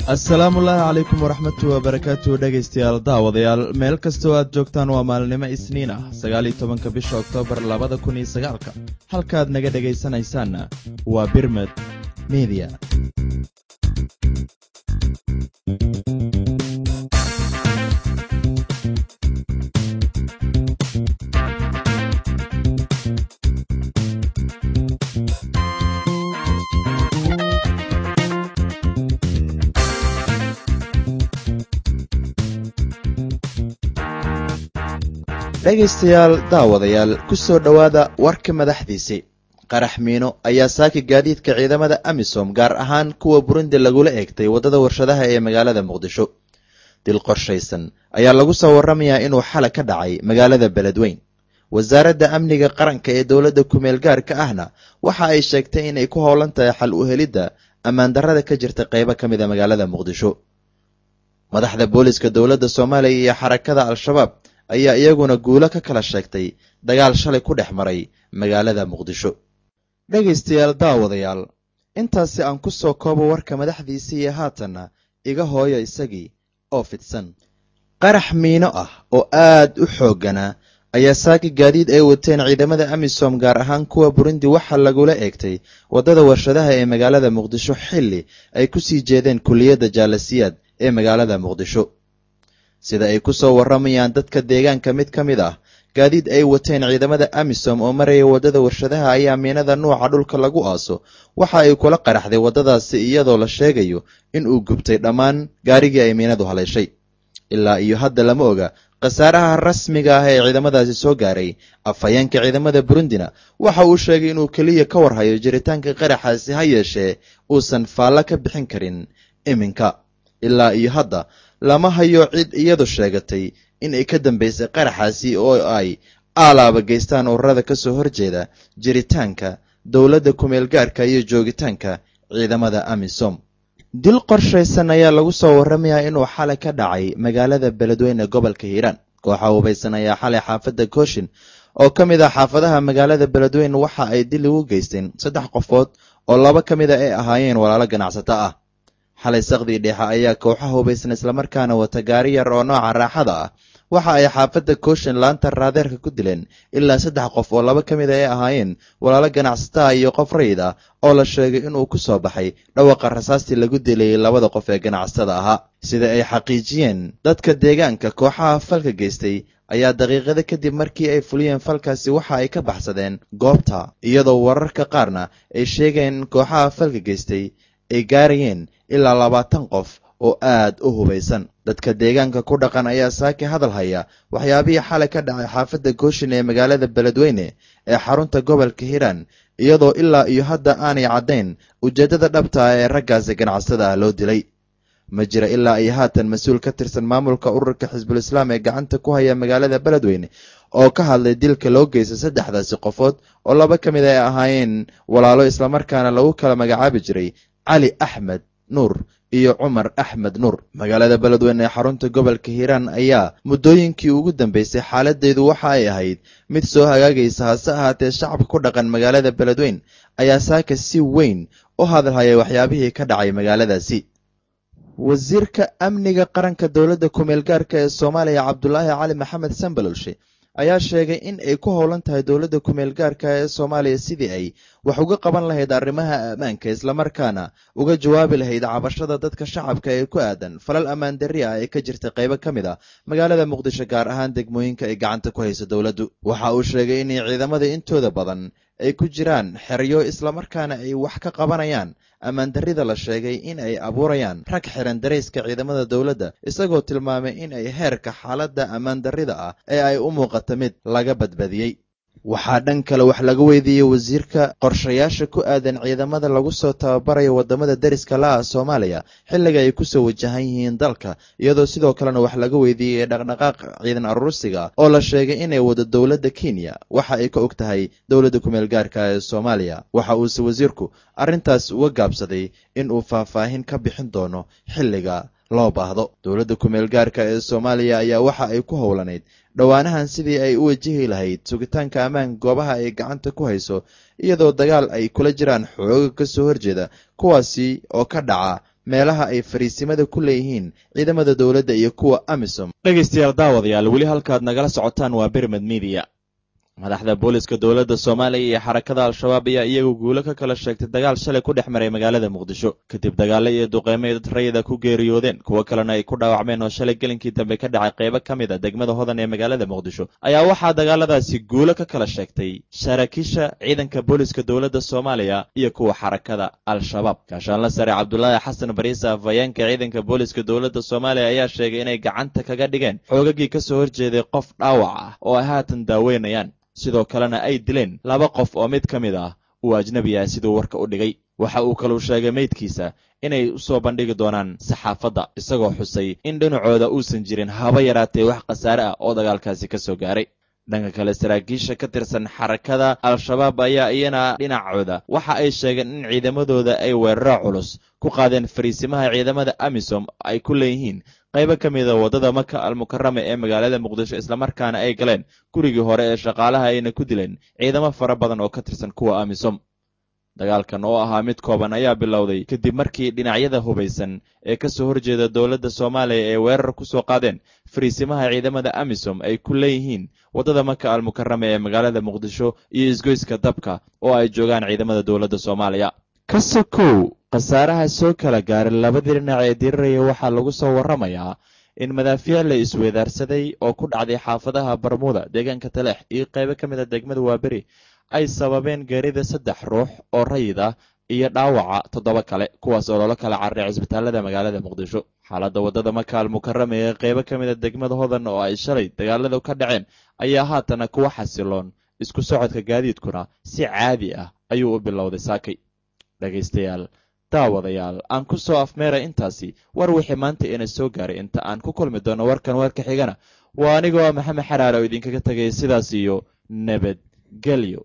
asalaamu calaykum waraxmatullahi wabarakaatu dhegaystayaal daawadayaal meel kastoo aad joogtaan waa maalnimo isniin ah 19 bisha oktoobar 2009 halkaad naga dhegaysanaysaanna waa birmed media. dhegaystayaal daawadayaal ku soo dhowaada warka madaxdiisii. qarax miino ayaa saaki gaadiidka ciidamada amisom gaar ahaan kuwa burundi lagula eegtay waddada warshadaha ee magaalada muqdisho. dil qorshaysan ayaa lagu soo warramayaa inuu xalay ka dhacay magaalada beledweyn. wasaaradda amniga qaranka ee dowladda kumeel gaarka ahna waxa ay sheegtay inay ku howlan tahay xal u helidda ammaan darrada ka jirta qaybo ka mida magaalada muqdisho. madaxda booliska dowladda soomaaliya iyo xarakada al-shabaab ayaa iyaguna guulo ka kala sheegtay dagaal shalay ku dhex maray magaalada muqdisho. dhegaystayaal daawadayaal intaasi aan ku soo koobo warka madaxdiisii iyo haatanna iga hooyo isagii oo fidsan. qarax miino ah oo aad u xooggana ayaa saaki gaadiid ay wateen ciidamada amisom gaar ahaan kuwa burundi waxaa lagula eegtay waddada warshadaha ee magaalada muqdisho xilli ay ku sii jeedeen kulliyadda jaalasiyaad ee magaalada muqdisho. sida ay ku soo warramayaan dadka deegaanka mid ka mid ah gaadiid ay wateen ciidamada amisom oo maraya waddada warshadaha ayaa miinada nuuca dhulka lagu aaso waxa ay kula qaraxday waddadaasi iyadoo la sheegayo in uu gubtay dhammaan gaarigii ay miinadu haleeshay. ilaa iyo hadda lama oga khasaaraha rasmiga ah ee ciidamadaasi soo gaaray. afhayeenka ciidamada burundina waxa uu sheegay inuu keliya ka warhayo jiritaanka qaraxaasi ha yeeshee uusan faallo ka bixin karin iminka. ilaa iyo hadda lama hayo cid iyadu sheegatay in ay ka dambaysay qaraxaasi oo ay aalaaba geystaan ururada ka soo horjeeda jiritaanka dowladda kumeel gaarka iyo joogitaanka ciidamada amisom. dil qorshaysan ayaa lagu soo warramayaa inuu xalay ka dhacay magaalada beledweyne gobolka hiiraan. kooxa hubaysan ayaa xalay xaafadda kooshin oo ka mid ah xaafadaha magaalada beledweyne waxa ay dil ugu geysteen 3 qofood oo 2 ka mid a ay ahaayeen walaalo ganacsato ah. xalay saqdii dheexa ayaa kooxaha hubaysan islamarkaana wata gaari yar oo nooca raaxada ah waxa ay xaafadda kooshin laanta raadeerka ku dileen ilaa 3 qof oo 2 ka mid a ay ahaayeen walaalo ganacsataa iyo qof rayid ah oo la sheegay inuu ku soo baxay dhawaqa rasaastii lagu dilayay 2 qof ee ganacsatada ahaa. sida ay xaqiijiyeen dadka deegaanka, kooxaha falka geystay ayaa daqiiqada kadib markii ay fuliyeen falkaasi waxa ay ka baxsadeen goobta, iyadoo wararka qaarna ay sheegeen kooxaha falka geystay ay gaarayeen ilaa 20 qof oo aad u hubaysan. dadka deegaanka ku dhaqan ayaa saaki hadal haya waxyaabihii xalay ka dhacay xaafadda kooshin ee magaalada beledweyne ee xarunta gobolka hiiraan, iyadoo ilaa iyo hadda aanay caddayn ujeeddada dhabta ah ee raggaasi ganacsatada ah loo dilay. ma jira ilaa iyo haatan mas-uul ka tirsan maamulka ururka xisbul islaam ee gacanta ku haya magaalada beledweyne oo ka hadlay dilka loo geystay 3daasi qofood oo 2 ka mid ay ahaayeen walaalo islamarkaana lagu kala magacaabi jiray cali axmed nuur iyo cumar axmed nuur. magaalada beledweyne ee xarunta gobolka hiiraan ayaa muddooyinkii ugu dambeysay xaaladeedu waxa ay ahayd mid soo hagaagaysa. hase ahaatee shacabka ku dhaqan magaalada beledweyne ayaa saaka si weyn u hadalhaya waxyaabihii ka dhacay magaaladaasi. wasiirka amniga qaranka dowladda kumeel gaarka ee soomaaliya cabdulaahi cali maxamed sambalolshe ayaa sheegay in ay ku howlan tahay dowladda kumeel gaarka ee soomaaliya sidii ay wax uga qaban lahayd arrimaha ammaanka islamarkaana uga jawaabi lahayd cabashada dadka shacabka ee ku aadan falal ammaan darri ah ee ka jirta qaybo ka mid a magaalada muqdisho gaar ahaan degmooyinka ay gacanta ku hayso dowladdu. waxa uu sheegay inay ciidamada intooda badan ay ku jiraan xeryo islamarkaana ay wax ka qabanayaan ammaan darrida la sheegay in ay abuurayaan rag xiran darayska ciidamada dowladda, isagoo tilmaamay in ay heerka xaaladda ammaan darrida ah ee ay u muuqato mid laga badbadiyey. waxaa dhan kale wax laga weydiiyey wasiirka qorshayaasha ku aadan ciidamada lagu soo tababarayo waddamada dariska la ah soomaaliya xilliga ay ku soo wajahan yihiin dalka, iyadoo sidoo kalena wax laga weydiiyey dhaqdhaqaaq ciidan aruursiga oo la sheegay inay wado dowladda kenya waxa ay ka og tahay dowladda kumeel gaarka ee soomaaliya. waxa uuse wasiirku arrintaas uga gaabsaday in uu faahfaahin ka bixin doono xilliga loo baahdo. dowladda kumeel gaarka ee soomaaliya ayaa waxa ay ku howlanayd dhowaanahan sidii ay u wajihi lahayd sugitaanka ammaanka goobaha ay gacanta ku hayso, iyadoo dagaal ay kula jiraan xooga ka soo horjeeda kuwaasi oo ka dhaca meelaha ay fariisimada ku leeyihiin ciidamada dowladda iyo kuwa amisom. dhegaystayaal daawadayaal weli halkaad nagala socotaan waa Birmad Media. madaxda booliska dowladda Soomaaliya iyo xarakada al-shabaab ayaa iyagu guulo ka kala sheegtay dagaal shalay ku dhex maray magaalada Muqdisho kadib dagaalo iyo duqeymo dad rayida ku geeriyoodeen kuwa kalena ay ku dhaawacmeen oo shalay gelinkii dambe ka dhacay qaybo ka mid ah degmada Hodan ee magaalada Muqdisho ayaa waxaa dagaaladaasi guulo ka kala sheegtay saraakiisha ciidanka booliska dowladda Soomaaliya iyo kuwa xarakada al-shabaab. Gaashaanle sare Cabdullaahi Xasan Bariisa afhayeenka ciidanka booliska dowladda Soomaaliya ayaa sheegay inay gacanta kaga dhigeen xoogagii ka soo horjeeday qof dhaawac ah oo ay haatan daaweynayaan, sidoo kalena ay dileen 2 qof oo mid ka mid ah uu ajnabi ah sidoo warka u dhigay. waxa uu kaloo sheegay meydkiisa inay u soo bandhigi doonaan saxaafadda, isagoo xusay in dhinacooda uusan jirin haba yaraatee wax khasaare ah oo dagaalkaasi ka soo gaaray. dhanka kale saraakiisha ka tirsan xarakada al-shabaab ayaa iyana dhinacooda waxa ay sheegeen in ciidamadooda ay weeraro culus ku qaadeen fariisimaha ciidamada amisom ay ku leeyihiin qaybo ka mid ah wadada Maka al-Mukarrama ee magaalada Muqdisho, isla markaana ay galeen gurigii hore ee shaqaalaha ayna ku dileen ciidamo fara badan oo ka tirsan kuwa amisom. dagaalkan oo ahaa mid kooban ayaa bilowday kadib markii dhinacyada hubaysan ee ka soo horjeeda dowladda Soomaaliya ee weerar ku soo qaadeen fariisimaha ciidamada amisom ay ku leeyihiin wadada Maka al-Mukarrama ee magaalada Muqdisho iyo isgoyska dabka oo ay joogaan ciidamada dowladda Soomaaliya. kasakow khasaaraha soo kala gaaray labadii dhinac ee diriraya waxaa lagu soo warramayaa in madaafiic la isweedaarsaday oo ku dhacday xaafadaha Barmuda, deegaanka Taleex iyo qaybo ka mid ah degmada Waaberi ay sababeen geerida 3 ruux oo rayid ah iyo dhaawaca 7 kale, kuwaas oo loola kala cararay cisbitaalada magaalada Muqdisho. xaaladda wadada Maka al-Mukarrama ee qaybo ka mid ah degmada Hodan oo ay shalay dagaalada ka dhaceen ayaa haatan kuwa xasiloon, isku socodka gaadiidkuna si caadi ah ayuu u bilowday saakay. dhagaystayaal daawadayaal aan ku soo afmeeray intaasi war wixii maanta ina soo gaaray. inta aan ku kulmi doono warkan warka xigana waa anigoo Maxamed Xaraare oo idinkaga tagay sidaas iyo nabadgelyo.